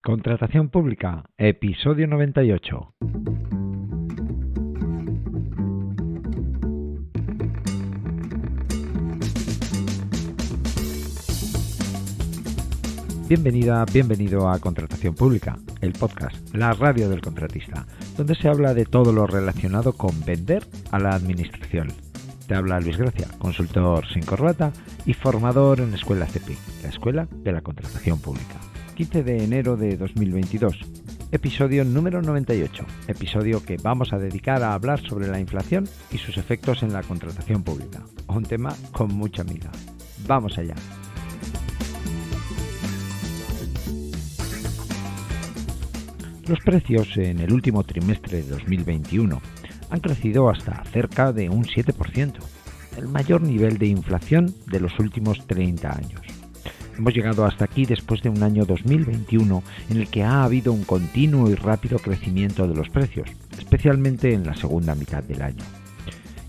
Contratación pública, episodio 98. Bienvenido a Contratación Pública, el podcast, la radio del contratista, donde se habla de todo lo relacionado con vender a la administración. Te habla Luis Gracia, consultor sin corbata y formador en Escuela CEPI, la Escuela de la Contratación Pública. 15 de enero de 2022, episodio número 98, episodio que vamos a dedicar a hablar sobre la inflación y sus efectos en la contratación pública. Un tema con mucha miga. ¡Vamos allá! Los precios en el último trimestre de 2021 han crecido hasta cerca de un 7%, el mayor nivel de inflación de los últimos 30 años. Hemos llegado hasta aquí después de un año 2021 en el que ha habido un continuo y rápido crecimiento de los precios, especialmente en la segunda mitad del año.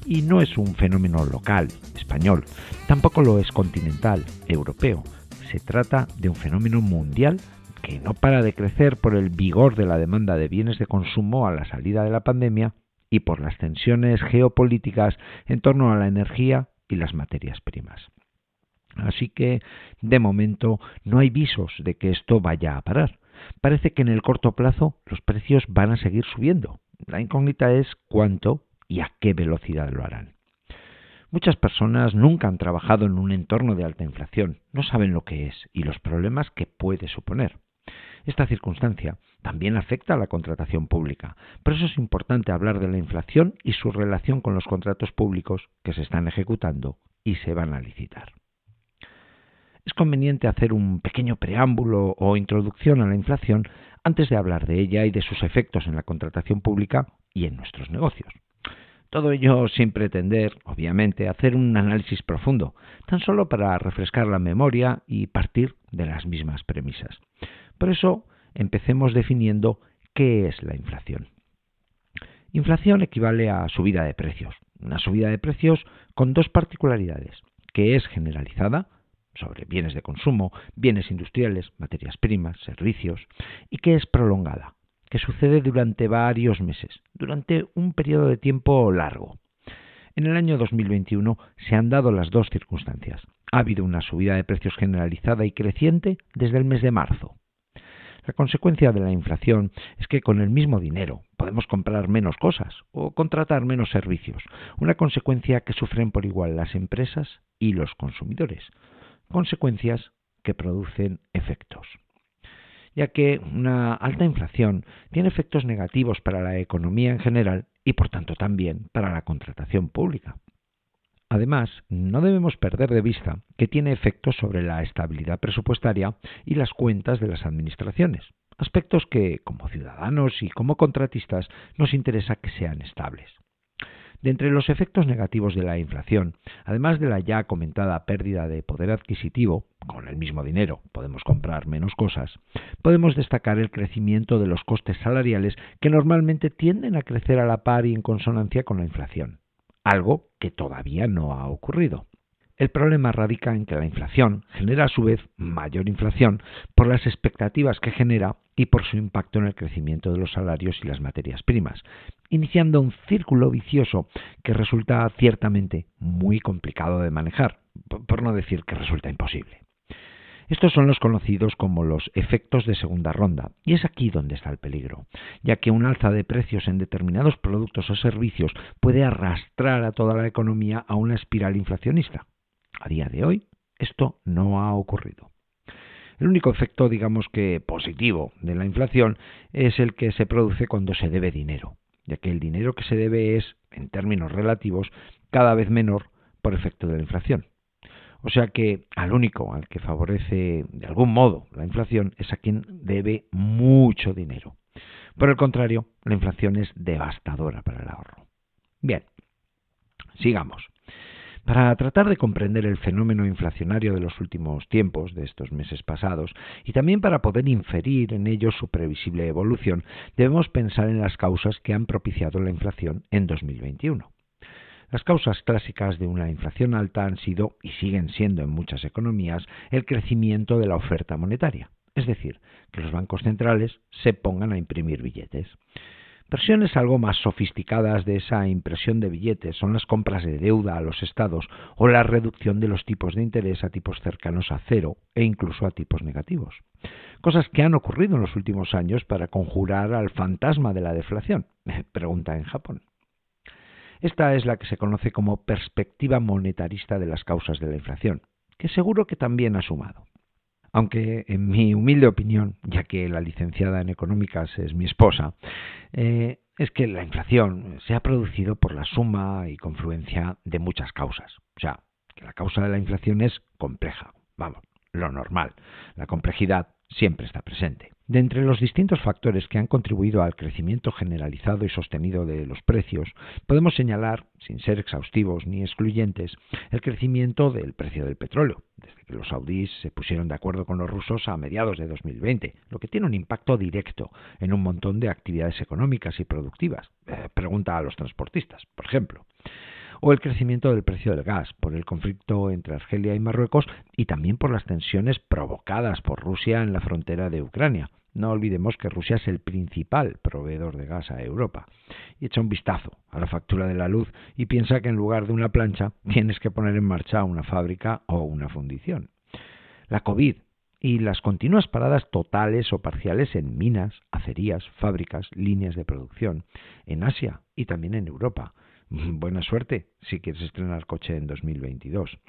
Y no es un fenómeno local, español, tampoco lo es continental, europeo. Se trata de un fenómeno mundial que no para de crecer por el vigor de la demanda de bienes de consumo a la salida de la pandemia y por las tensiones geopolíticas en torno a la energía y las materias primas. Así que, de momento, no hay visos de que esto vaya a parar. Parece que en el corto plazo los precios van a seguir subiendo. La incógnita es cuánto y a qué velocidad lo harán. Muchas personas nunca han trabajado en un entorno de alta inflación, no saben lo que es y los problemas que puede suponer. Esta circunstancia también afecta a la contratación pública, por eso es importante hablar de la inflación y su relación con los contratos públicos que se están ejecutando y se van a licitar. Es conveniente hacer un pequeño preámbulo o introducción a la inflación antes de hablar de ella y de sus efectos en la contratación pública y en nuestros negocios. Todo ello sin pretender, obviamente, hacer un análisis profundo, tan solo para refrescar la memoria y partir de las mismas premisas. Por eso, empecemos definiendo qué es la inflación. Inflación equivale a subida de precios. Una subida de precios con dos particularidades, que es generalizada, sobre bienes de consumo, bienes industriales, materias primas, servicios, y que es prolongada, que sucede durante varios meses, durante un periodo de tiempo largo. En el año 2021 se han dado las dos circunstancias. Ha habido una subida de precios generalizada y creciente desde el mes de marzo. La consecuencia de la inflación es que con el mismo dinero podemos comprar menos cosas o contratar menos servicios, una consecuencia que sufren por igual las empresas y los consumidores, consecuencias que producen efectos. Ya que una alta inflación tiene efectos negativos para la economía en general y por tanto también para la contratación pública. Además, no debemos perder de vista que tiene efectos sobre la estabilidad presupuestaria y las cuentas de las administraciones, aspectos que, como ciudadanos y como contratistas, nos interesa que sean estables. De entre los efectos negativos de la inflación, además de la ya comentada pérdida de poder adquisitivo, con el mismo dinero podemos comprar menos cosas, podemos destacar el crecimiento de los costes salariales que normalmente tienden a crecer a la par y en consonancia con la inflación, algo que todavía no ha ocurrido. El problema radica en que la inflación genera a su vez mayor inflación por las expectativas que genera y por su impacto en el crecimiento de los salarios y las materias primas, iniciando un círculo vicioso que resulta ciertamente muy complicado de manejar, por no decir que resulta imposible. Estos son los conocidos como los efectos de segunda ronda, y es aquí donde está el peligro, ya que un alza de precios en determinados productos o servicios puede arrastrar a toda la economía a una espiral inflacionista. A día de hoy, esto no ha ocurrido. El único efecto, digamos que positivo, de la inflación es el que se produce cuando se debe dinero, ya que el dinero que se debe es, en términos relativos, cada vez menor por efecto de la inflación. O sea que al único al que favorece de algún modo la inflación es a quien debe mucho dinero. Por el contrario, la inflación es devastadora para el ahorro. Bien, sigamos. Para tratar de comprender el fenómeno inflacionario de los últimos tiempos, de estos meses pasados, y también para poder inferir en ellos su previsible evolución, debemos pensar en las causas que han propiciado la inflación en 2021. Las causas clásicas de una inflación alta han sido, y siguen siendo en muchas economías, el crecimiento de la oferta monetaria, es decir, que los bancos centrales se pongan a imprimir billetes. Versiones algo más sofisticadas de esa impresión de billetes son las compras de deuda a los estados o la reducción de los tipos de interés a tipos cercanos a cero e incluso a tipos negativos. Cosas que han ocurrido en los últimos años para conjurar al fantasma de la deflación, pregunta en Japón. Esta es la que se conoce como perspectiva monetarista de las causas de la inflación, que seguro que también ha sumado. Aunque, en mi humilde opinión, ya que la licenciada en económicas es mi esposa, es que la inflación se ha producido por la suma y confluencia de muchas causas. O sea, que la causa de la inflación es compleja. Vamos, lo normal. La complejidad siempre está presente. De entre los distintos factores que han contribuido al crecimiento generalizado y sostenido de los precios, podemos señalar, sin ser exhaustivos ni excluyentes, el crecimiento del precio del petróleo, desde que los saudíes se pusieron de acuerdo con los rusos a mediados de 2020, lo que tiene un impacto directo en un montón de actividades económicas y productivas. Pregunta a los transportistas, por ejemplo. O el crecimiento del precio del gas por el conflicto entre Argelia y Marruecos y también por las tensiones provocadas por Rusia en la frontera de Ucrania. No olvidemos que Rusia es el principal proveedor de gas a Europa. Y echa un vistazo a la factura de la luz y piensa que en lugar de una plancha tienes que poner en marcha una fábrica o una fundición. La COVID y las continuas paradas totales o parciales en minas, acerías, fábricas, líneas de producción, en Asia y también en Europa. Buena suerte si quieres estrenar coche en 2022.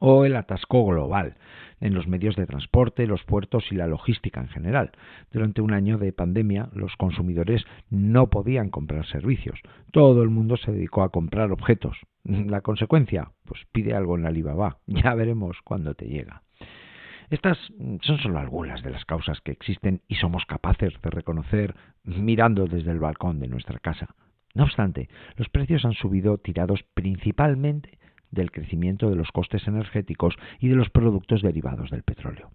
O el atasco global en los medios de transporte, los puertos y la logística en general. Durante un año de pandemia, los consumidores no podían comprar servicios. Todo el mundo se dedicó a comprar objetos. La consecuencia, pues pide algo en Alibaba. Ya veremos cuándo te llega. Estas son solo algunas de las causas que existen y somos capaces de reconocer mirando desde el balcón de nuestra casa. No obstante, los precios han subido tirados principalmente del crecimiento de los costes energéticos y de los productos derivados del petróleo.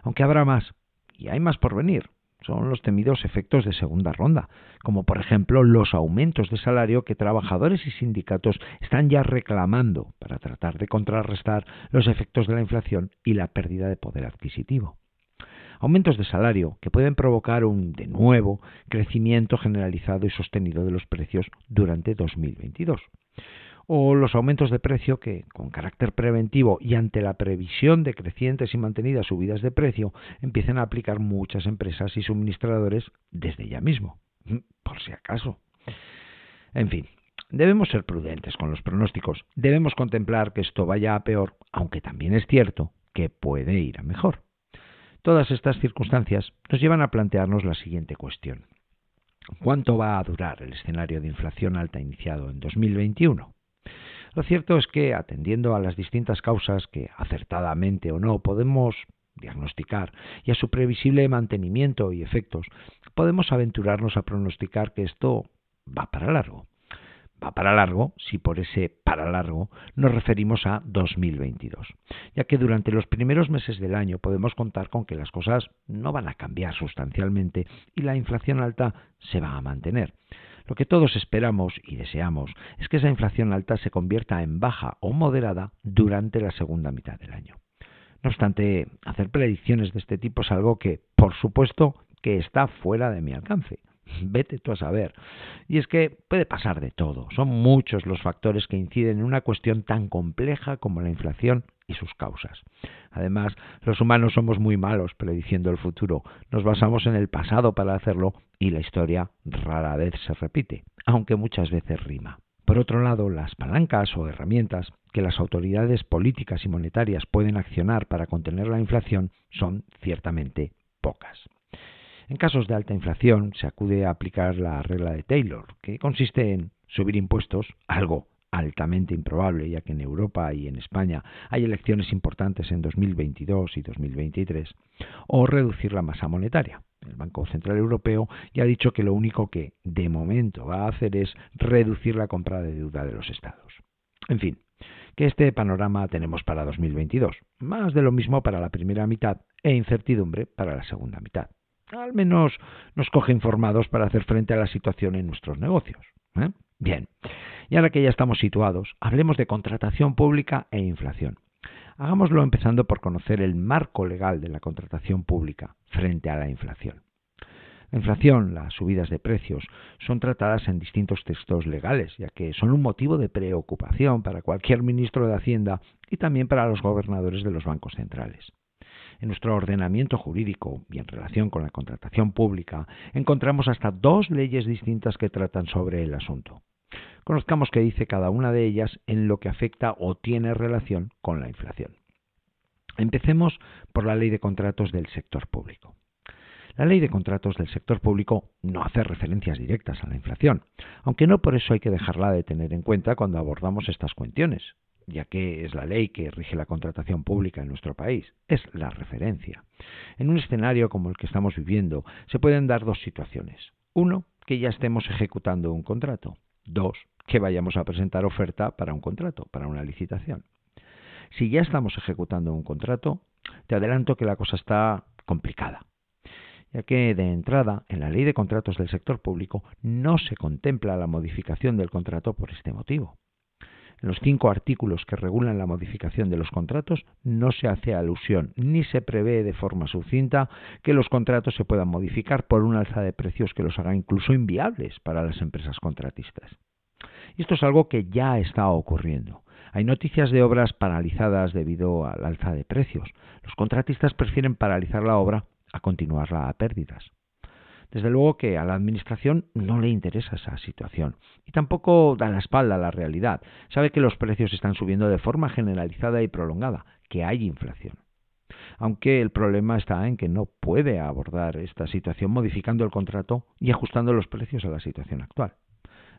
Aunque habrá más, y hay más por venir, son los temidos efectos de segunda ronda, como por ejemplo los aumentos de salario que trabajadores y sindicatos están ya reclamando para tratar de contrarrestar los efectos de la inflación y la pérdida de poder adquisitivo. Aumentos de salario que pueden provocar de nuevo, crecimiento generalizado y sostenido de los precios durante 2022. O los aumentos de precio que, con carácter preventivo y ante la previsión de crecientes y mantenidas subidas de precio, empiecen a aplicar muchas empresas y suministradores desde ya mismo, por si acaso. En fin, debemos ser prudentes con los pronósticos. Debemos contemplar que esto vaya a peor, aunque también es cierto que puede ir a mejor. Todas estas circunstancias nos llevan a plantearnos la siguiente cuestión. ¿Cuánto va a durar el escenario de inflación alta iniciado en 2021? Lo cierto es que, atendiendo a las distintas causas que, acertadamente o no, podemos diagnosticar y a su previsible mantenimiento y efectos, podemos aventurarnos a pronosticar que esto va para largo. Va para largo si por ese para largo nos referimos a 2022, ya que durante los primeros meses del año podemos contar con que las cosas no van a cambiar sustancialmente y la inflación alta se va a mantener. Lo que todos esperamos y deseamos es que esa inflación alta se convierta en baja o moderada durante la segunda mitad del año. No obstante, hacer predicciones de este tipo es algo que, por supuesto, que está fuera de mi alcance. Vete tú a saber. Y es que puede pasar de todo. Son muchos los factores que inciden en una cuestión tan compleja como la inflación y sus causas. Además, los humanos somos muy malos prediciendo el futuro. Nos basamos en el pasado para hacerlo y la historia rara vez se repite, aunque muchas veces rima. Por otro lado, las palancas o herramientas que las autoridades políticas y monetarias pueden accionar para contener la inflación son ciertamente pocas. En casos de alta inflación se acude a aplicar la regla de Taylor, que consiste en subir impuestos, algo altamente improbable ya que en Europa y en España hay elecciones importantes en 2022 y 2023, o reducir la masa monetaria. El Banco Central Europeo ya ha dicho que lo único que de momento va a hacer es reducir la compra de deuda de los estados. En fin, que este panorama tenemos para 2022, más de lo mismo para la primera mitad e incertidumbre para la segunda mitad. Al menos nos coge informados para hacer frente a la situación en nuestros negocios. Bien, y ahora que ya estamos situados, hablemos de contratación pública e inflación. Hagámoslo empezando por conocer el marco legal de la contratación pública frente a la inflación. La inflación, las subidas de precios, son tratadas en distintos textos legales, ya que son un motivo de preocupación para cualquier ministro de Hacienda y también para los gobernadores de los bancos centrales. En nuestro ordenamiento jurídico y en relación con la contratación pública, encontramos hasta 2 leyes distintas que tratan sobre el asunto. Conozcamos qué dice cada una de ellas en lo que afecta o tiene relación con la inflación. Empecemos por la Ley de Contratos del Sector Público. La Ley de Contratos del Sector Público no hace referencias directas a la inflación, aunque no por eso hay que dejarla de tener en cuenta cuando abordamos estas cuestiones, ya que es la ley que rige la contratación pública en nuestro país, es la referencia. En un escenario como el que estamos viviendo, se pueden dar 2 situaciones. 1, que ya estemos ejecutando un contrato. 2, que vayamos a presentar oferta para un contrato, para una licitación. Si ya estamos ejecutando un contrato, te adelanto que la cosa está complicada, ya que de entrada, en la Ley de Contratos del Sector Público no se contempla la modificación del contrato por este motivo. En los 5 artículos que regulan la modificación de los contratos no se hace alusión ni se prevé de forma sucinta que los contratos se puedan modificar por un alza de precios que los haga incluso inviables para las empresas contratistas. Y esto es algo que ya está ocurriendo. Hay noticias de obras paralizadas debido al alza de precios. Los contratistas prefieren paralizar la obra a continuarla a pérdidas. Desde luego que a la Administración no le interesa esa situación y tampoco da la espalda a la realidad. Sabe que los precios están subiendo de forma generalizada y prolongada, que hay inflación. Aunque el problema está en que no puede abordar esta situación modificando el contrato y ajustando los precios a la situación actual.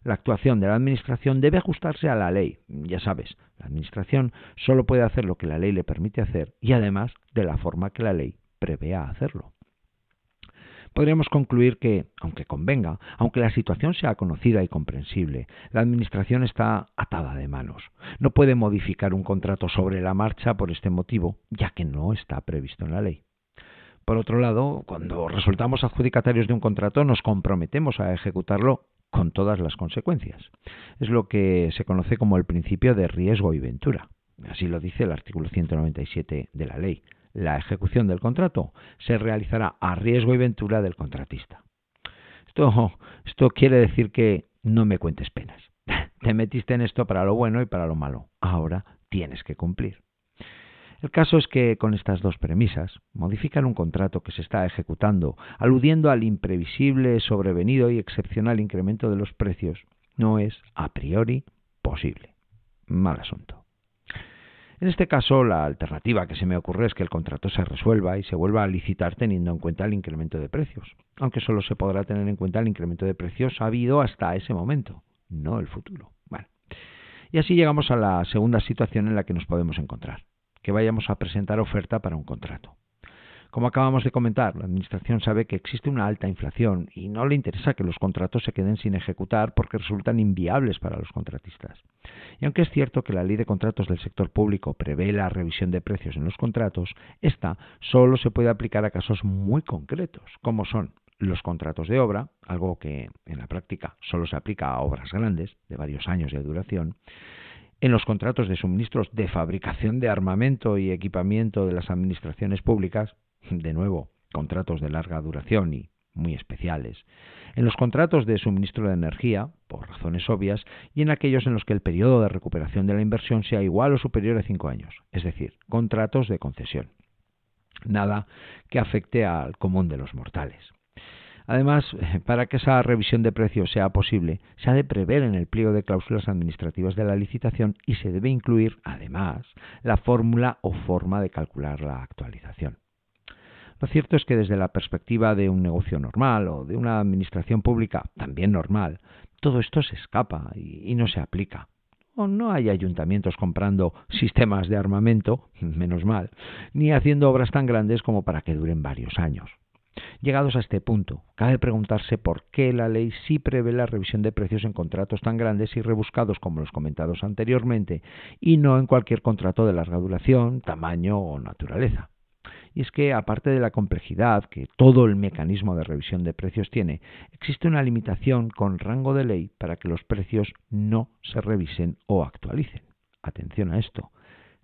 La actuación de la Administración debe ajustarse a la ley. Ya sabes, la Administración solo puede hacer lo que la ley le permite hacer y además de la forma que la ley prevea hacerlo. Podríamos concluir que, aunque convenga, aunque la situación sea conocida y comprensible, la Administración está atada de manos. No puede modificar un contrato sobre la marcha por este motivo, ya que no está previsto en la ley. Por otro lado, cuando resultamos adjudicatarios de un contrato, nos comprometemos a ejecutarlo con todas las consecuencias. Es lo que se conoce como el principio de riesgo y ventura. Así lo dice el artículo 197 de la ley. La ejecución del contrato se realizará a riesgo y ventura del contratista. Esto quiere decir que no me cuentes penas. Te metiste en esto para lo bueno y para lo malo. Ahora tienes que cumplir. El caso es que con estas 2 premisas, modificar un contrato que se está ejecutando, aludiendo al imprevisible, sobrevenido y excepcional incremento de los precios, no es a priori posible. Mal asunto. En este caso, la alternativa que se me ocurre es que el contrato se resuelva y se vuelva a licitar teniendo en cuenta el incremento de precios, aunque solo se podrá tener en cuenta el incremento de precios habido hasta ese momento, no el futuro. Bueno, y así llegamos a la segunda situación en la que nos podemos encontrar, que vayamos a presentar oferta para un contrato. Como acabamos de comentar, la Administración sabe que existe una alta inflación y no le interesa que los contratos se queden sin ejecutar porque resultan inviables para los contratistas. Y aunque es cierto que la Ley de Contratos del Sector Público prevé la revisión de precios en los contratos, esta solo se puede aplicar a casos muy concretos, como son los contratos de obra, algo que en la práctica solo se aplica a obras grandes, de varios años de duración, en los contratos de suministros de fabricación de armamento y equipamiento de las administraciones públicas, de nuevo, contratos de larga duración y muy especiales, en los contratos de suministro de energía, por razones obvias, y en aquellos en los que el periodo de recuperación de la inversión sea igual o superior a 5 años, es decir, contratos de concesión. Nada que afecte al común de los mortales. Además, para que esa revisión de precios sea posible, se ha de prever en el pliego de cláusulas administrativas de la licitación y se debe incluir, además, la fórmula o forma de calcular la actualización. Lo cierto es que desde la perspectiva de un negocio normal o de una administración pública también normal, todo esto se escapa y no se aplica. O no hay ayuntamientos comprando sistemas de armamento, menos mal, ni haciendo obras tan grandes como para que duren varios años. Llegados a este punto, cabe preguntarse por qué la ley sí prevé la revisión de precios en contratos tan grandes y rebuscados como los comentados anteriormente, y no en cualquier contrato de larga duración, tamaño o naturaleza. Y es que, aparte de la complejidad que todo el mecanismo de revisión de precios tiene, existe una limitación con rango de ley para que los precios no se revisen o actualicen. Atención a esto.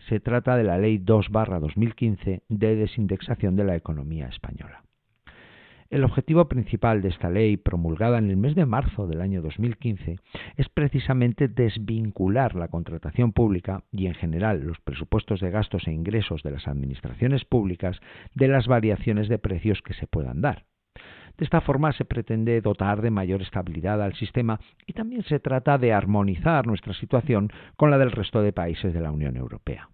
Se trata de la Ley 2/2015 de desindexación de la economía española. El objetivo principal de esta ley, promulgada en el mes de marzo del año 2015, es precisamente desvincular la contratación pública y, en general, los presupuestos de gastos e ingresos de las administraciones públicas de las variaciones de precios que se puedan dar. De esta forma se pretende dotar de mayor estabilidad al sistema y también se trata de armonizar nuestra situación con la del resto de países de la Unión Europea.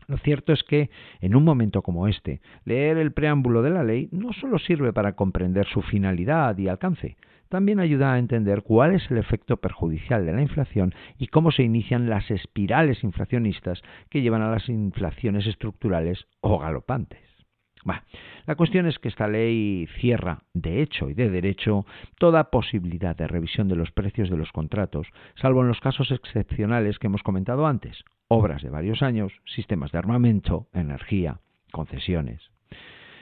Lo cierto es que, en un momento como este, leer el preámbulo de la ley no solo sirve para comprender su finalidad y alcance, también ayuda a entender cuál es el efecto perjudicial de la inflación y cómo se inician las espirales inflacionistas que llevan a las inflaciones estructurales o galopantes. La cuestión es que esta ley cierra, de hecho y de derecho, toda posibilidad de revisión de los precios de los contratos, salvo en los casos excepcionales que hemos comentado antes: obras de varios años, sistemas de armamento, energía, concesiones.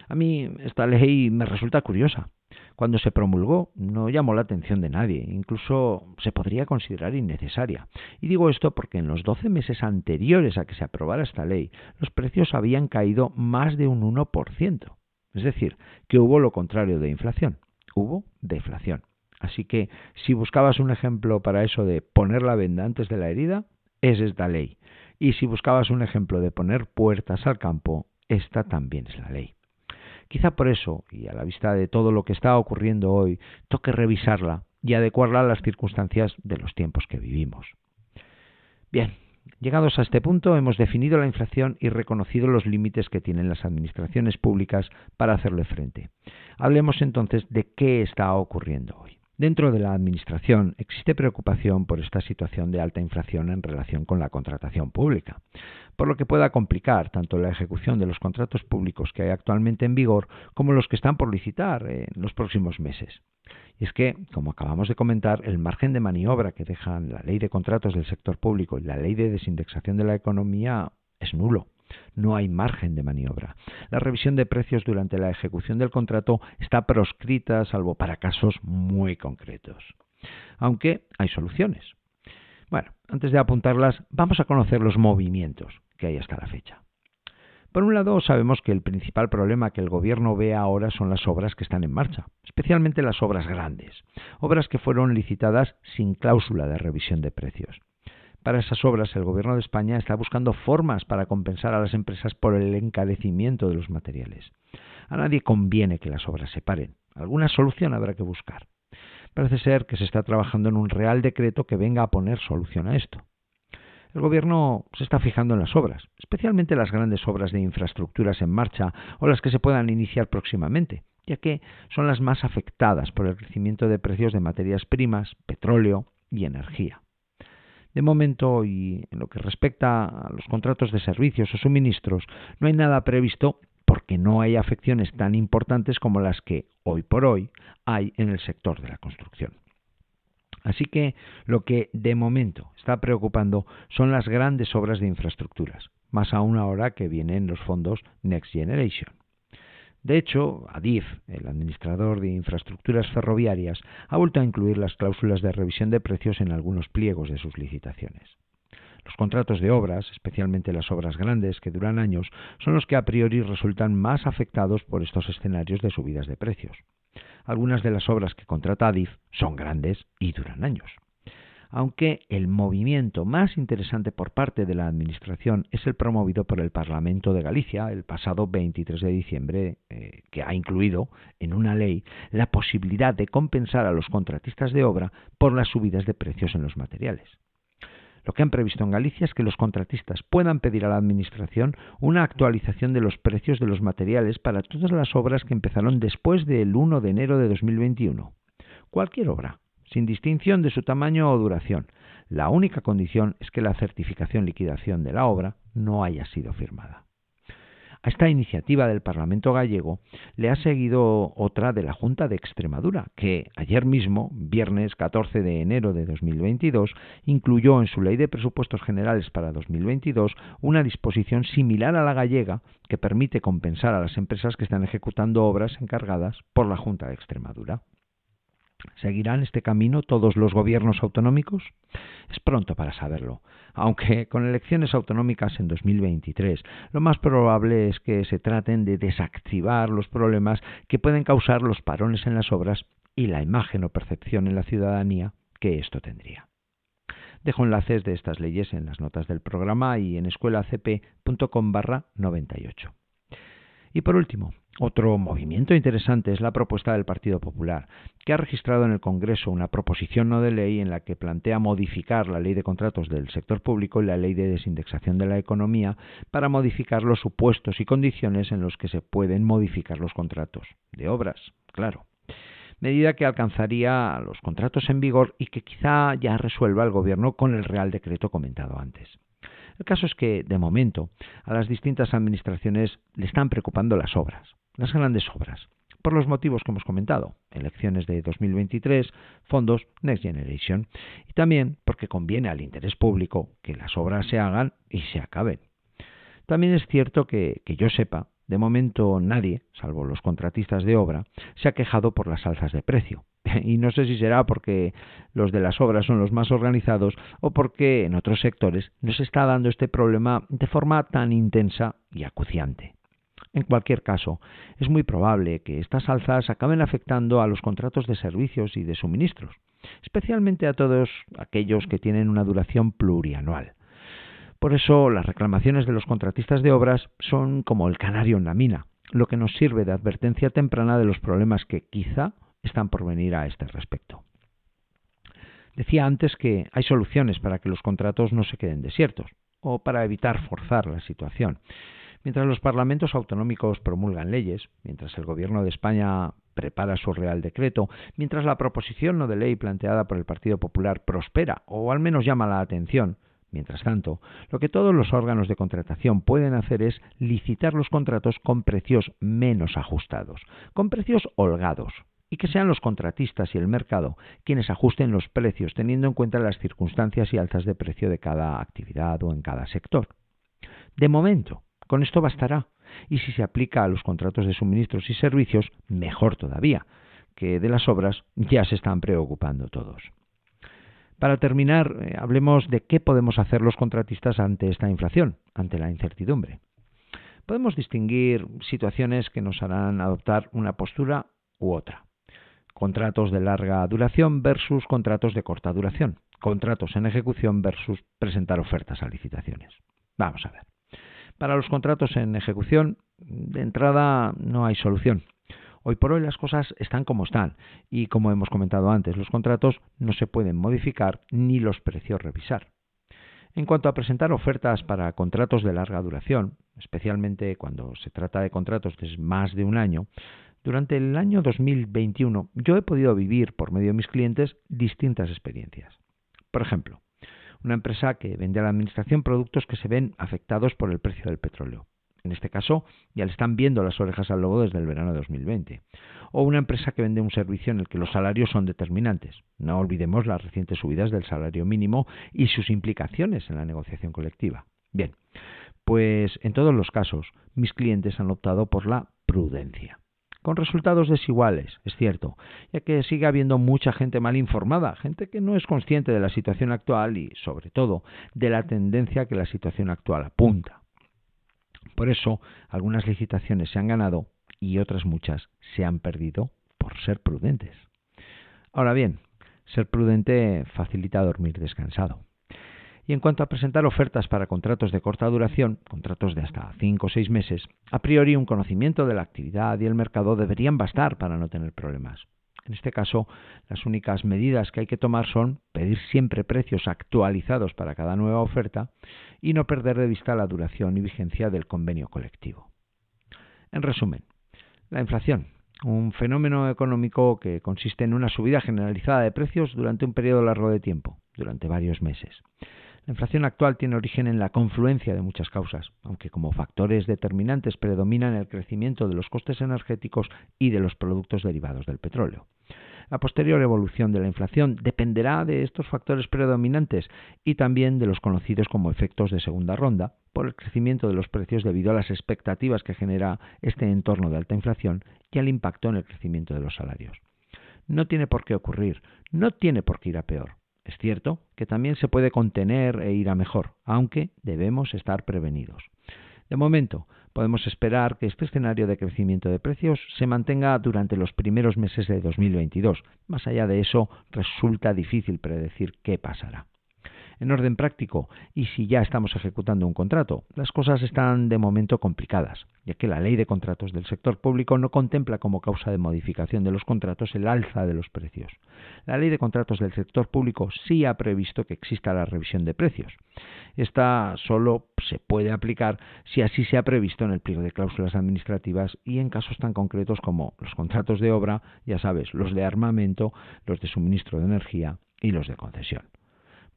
A mí esta ley me resulta curiosa. Cuando se promulgó no llamó la atención de nadie, incluso se podría considerar innecesaria. Y digo esto porque en los 12 meses anteriores a que se aprobara esta ley, los precios habían caído más de un 1%. Es decir, que hubo lo contrario de inflación, hubo deflación. Así que si buscabas un ejemplo para eso de poner la venda antes de la herida, es esta ley. Y si buscabas un ejemplo de poner puertas al campo, esta también es la ley. Quizá por eso, y a la vista de todo lo que está ocurriendo hoy, toque revisarla y adecuarla a las circunstancias de los tiempos que vivimos. Bien, llegados a este punto, hemos definido la inflación y reconocido los límites que tienen las administraciones públicas para hacerle frente. Hablemos entonces de qué está ocurriendo hoy. Dentro de la Administración existe preocupación por esta situación de alta inflación en relación con la contratación pública, por lo que pueda complicar tanto la ejecución de los contratos públicos que hay actualmente en vigor como los que están por licitar en los próximos meses. Y es que, como acabamos de comentar, el margen de maniobra que dejan la Ley de Contratos del Sector Público y la Ley de Desindexación de la Economía es nulo. No hay margen de maniobra. La revisión de precios durante la ejecución del contrato está proscrita, salvo para casos muy concretos. Aunque hay soluciones. Bueno, antes de apuntarlas, vamos a conocer los movimientos que hay hasta la fecha. Por un lado, sabemos que el principal problema que el Gobierno ve ahora son las obras que están en marcha, especialmente las obras grandes, obras que fueron licitadas sin cláusula de revisión de precios. Para esas obras, el Gobierno de España está buscando formas para compensar a las empresas por el encarecimiento de los materiales. A nadie conviene que las obras se paren. Alguna solución habrá que buscar. Parece ser que se está trabajando en un real decreto que venga a poner solución a esto. El Gobierno se está fijando en las obras, especialmente las grandes obras de infraestructuras en marcha o las que se puedan iniciar próximamente, ya que son las más afectadas por el crecimiento de precios de materias primas, petróleo y energía. De momento, y en lo que respecta a los contratos de servicios o suministros, no hay nada previsto porque no hay afecciones tan importantes como las que, hoy por hoy, hay en el sector de la construcción. Así que lo que de momento está preocupando son las grandes obras de infraestructuras, más aún ahora que vienen los fondos Next Generation. De hecho, Adif, el administrador de infraestructuras ferroviarias, ha vuelto a incluir las cláusulas de revisión de precios en algunos pliegos de sus licitaciones. Los contratos de obras, especialmente las obras grandes que duran años, son los que a priori resultan más afectados por estos escenarios de subidas de precios. Algunas de las obras que contrata Adif son grandes y duran años. Aunque el movimiento más interesante por parte de la Administración es el promovido por el Parlamento de Galicia el pasado 23 de diciembre, que ha incluido en una ley la posibilidad de compensar a los contratistas de obra por las subidas de precios en los materiales. Lo que han previsto en Galicia es que los contratistas puedan pedir a la Administración una actualización de los precios de los materiales para todas las obras que empezaron después del 1 de enero de 2021. Cualquier obra, sin distinción de su tamaño o duración. La única condición es que la certificación-liquidación de la obra no haya sido firmada. A esta iniciativa del Parlamento gallego le ha seguido otra de la Junta de Extremadura, que ayer mismo, viernes 14 de enero de 2022, incluyó en su Ley de Presupuestos Generales para 2022 una disposición similar a la gallega que permite compensar a las empresas que están ejecutando obras encargadas por la Junta de Extremadura. ¿Seguirán este camino todos los gobiernos autonómicos? Es pronto para saberlo, aunque con elecciones autonómicas en 2023 lo más probable es que se traten de desactivar los problemas que pueden causar los parones en las obras y la imagen o percepción en la ciudadanía que esto tendría. Dejo enlaces de estas leyes en las notas del programa y en escuelacp.com/98. Y por último, otro movimiento interesante es la propuesta del Partido Popular, que ha registrado en el Congreso una proposición no de ley en la que plantea modificar la Ley de Contratos del Sector Público y la Ley de Desindexación de la Economía para modificar los supuestos y condiciones en los que se pueden modificar los contratos de obras, claro. Medida que alcanzaría a los contratos en vigor y que quizá ya resuelva el Gobierno con el Real Decreto comentado antes. El caso es que, de momento, a las distintas administraciones le están preocupando las obras, las grandes obras, por los motivos que hemos comentado, elecciones de 2023, fondos Next Generation, y también porque conviene al interés público que las obras se hagan y se acaben. También es cierto que yo sepa, de momento nadie, salvo los contratistas de obra, se ha quejado por las alzas de precio. Y no sé si será porque los de las obras son los más organizados o porque en otros sectores no se está dando este problema de forma tan intensa y acuciante. En cualquier caso, es muy probable que estas alzas acaben afectando a los contratos de servicios y de suministros, especialmente a todos aquellos que tienen una duración plurianual. Por eso, las reclamaciones de los contratistas de obras son como el canario en la mina, lo que nos sirve de advertencia temprana de los problemas que quizá están por venir a este respecto. Decía antes que hay soluciones para que los contratos no se queden desiertos o para evitar forzar la situación. Mientras los parlamentos autonómicos promulgan leyes, mientras el Gobierno de España prepara su Real Decreto, mientras la proposición no de ley planteada por el Partido Popular prospera o al menos llama la atención, mientras tanto, lo que todos los órganos de contratación pueden hacer es licitar los contratos con precios menos ajustados, con precios holgados, y que sean los contratistas y el mercado quienes ajusten los precios teniendo en cuenta las circunstancias y alzas de precio de cada actividad o en cada sector. De momento, con esto bastará, y si se aplica a los contratos de suministros y servicios, mejor todavía, que de las obras ya se están preocupando todos. Para terminar, hablemos de qué podemos hacer los contratistas ante esta inflación, ante la incertidumbre. Podemos distinguir situaciones que nos harán adoptar una postura u otra. Contratos de larga duración versus contratos de corta duración. Contratos en ejecución versus presentar ofertas a licitaciones. Vamos a ver. Para los contratos en ejecución, de entrada no hay solución. Hoy por hoy las cosas están como están y, como hemos comentado antes, los contratos no se pueden modificar ni los precios revisar. En cuanto a presentar ofertas para contratos de larga duración, especialmente cuando se trata de contratos de más de un año, durante el año 2021 yo he podido vivir por medio de mis clientes distintas experiencias. Por ejemplo, una empresa que vende a la administración productos que se ven afectados por el precio del petróleo. En este caso, ya le están viendo las orejas al lobo desde el verano de 2020. O una empresa que vende un servicio en el que los salarios son determinantes. No olvidemos las recientes subidas del salario mínimo y sus implicaciones en la negociación colectiva. Bien, pues en todos los casos, mis clientes han optado por la prudencia. Con resultados desiguales, es cierto, ya que sigue habiendo mucha gente mal informada, gente que no es consciente de la situación actual y, sobre todo, de la tendencia que la situación actual apunta. Por eso, algunas licitaciones se han ganado y otras muchas se han perdido por ser prudentes. Ahora bien, ser prudente facilita dormir descansado. Y en cuanto a presentar ofertas para contratos de corta duración, contratos de hasta 5 o 6 meses, a priori un conocimiento de la actividad y el mercado deberían bastar para no tener problemas. En este caso, las únicas medidas que hay que tomar son pedir siempre precios actualizados para cada nueva oferta y no perder de vista la duración y vigencia del convenio colectivo. En resumen, la inflación, un fenómeno económico que consiste en una subida generalizada de precios durante un periodo largo de tiempo, durante varios meses. La inflación actual tiene origen en la confluencia de muchas causas, aunque como factores determinantes predominan el crecimiento de los costes energéticos y de los productos derivados del petróleo. La posterior evolución de la inflación dependerá de estos factores predominantes y también de los conocidos como efectos de segunda ronda, por el crecimiento de los precios debido a las expectativas que genera este entorno de alta inflación y al impacto en el crecimiento de los salarios. No tiene por qué ocurrir, no tiene por qué ir a peor. Es cierto que también se puede contener e ir a mejor, aunque debemos estar prevenidos. De momento, podemos esperar que este escenario de crecimiento de precios se mantenga durante los primeros meses de 2022. Más allá de eso, resulta difícil predecir qué pasará. En orden práctico, y si ya estamos ejecutando un contrato, las cosas están de momento complicadas, ya que la ley de contratos del sector público no contempla como causa de modificación de los contratos el alza de los precios. La ley de contratos del sector público sí ha previsto que exista la revisión de precios. Esta solo se puede aplicar si así se ha previsto en el pliego de cláusulas administrativas y en casos tan concretos como los contratos de obra, ya sabes, los de armamento, los de suministro de energía y los de concesión.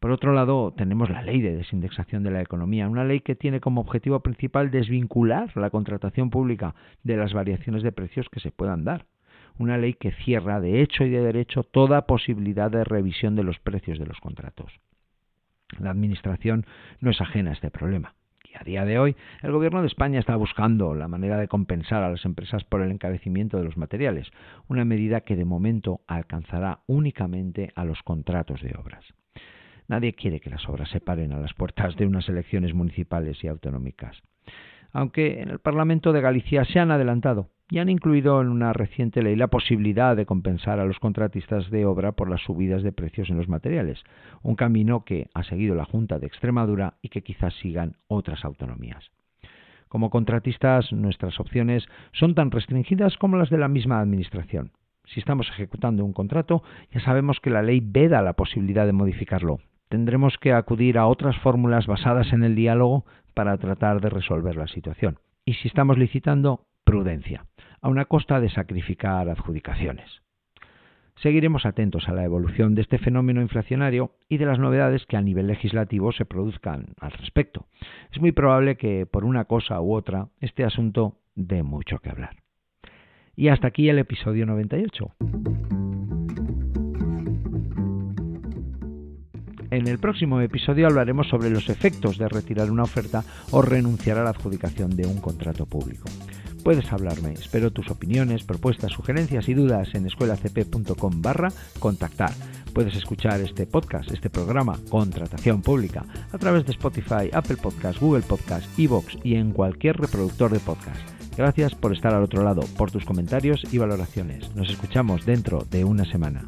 Por otro lado, tenemos la ley de desindexación de la economía, una ley que tiene como objetivo principal desvincular la contratación pública de las variaciones de precios que se puedan dar. Una ley que cierra de hecho y de derecho toda posibilidad de revisión de los precios de los contratos. La Administración no es ajena a este problema. Y a día de hoy, el Gobierno de España está buscando la manera de compensar a las empresas por el encarecimiento de los materiales, una medida que de momento alcanzará únicamente a los contratos de obras. Nadie quiere que las obras se paren a las puertas de unas elecciones municipales y autonómicas. Aunque en el Parlamento de Galicia se han adelantado y han incluido en una reciente ley la posibilidad de compensar a los contratistas de obra por las subidas de precios en los materiales, un camino que ha seguido la Junta de Extremadura y que quizás sigan otras autonomías. Como contratistas, nuestras opciones son tan restringidas como las de la misma Administración. Si estamos ejecutando un contrato, ya sabemos que la ley veda la posibilidad de modificarlo. Tendremos que acudir a otras fórmulas basadas en el diálogo para tratar de resolver la situación. Y si estamos licitando, prudencia, a una costa de sacrificar adjudicaciones. Seguiremos atentos a la evolución de este fenómeno inflacionario y de las novedades que a nivel legislativo se produzcan al respecto. Es muy probable que, por una cosa u otra, este asunto dé mucho que hablar. Y hasta aquí el episodio 98. En el próximo episodio hablaremos sobre los efectos de retirar una oferta o renunciar a la adjudicación de un contrato público. Puedes hablarme, espero tus opiniones, propuestas, sugerencias y dudas en escuelacp.com/contactar. Puedes escuchar este podcast, este programa, Contratación Pública, a través de Spotify, Apple Podcasts, Google Podcasts, iVoox y en cualquier reproductor de podcast. Gracias por estar al otro lado, por tus comentarios y valoraciones. Nos escuchamos dentro de una semana.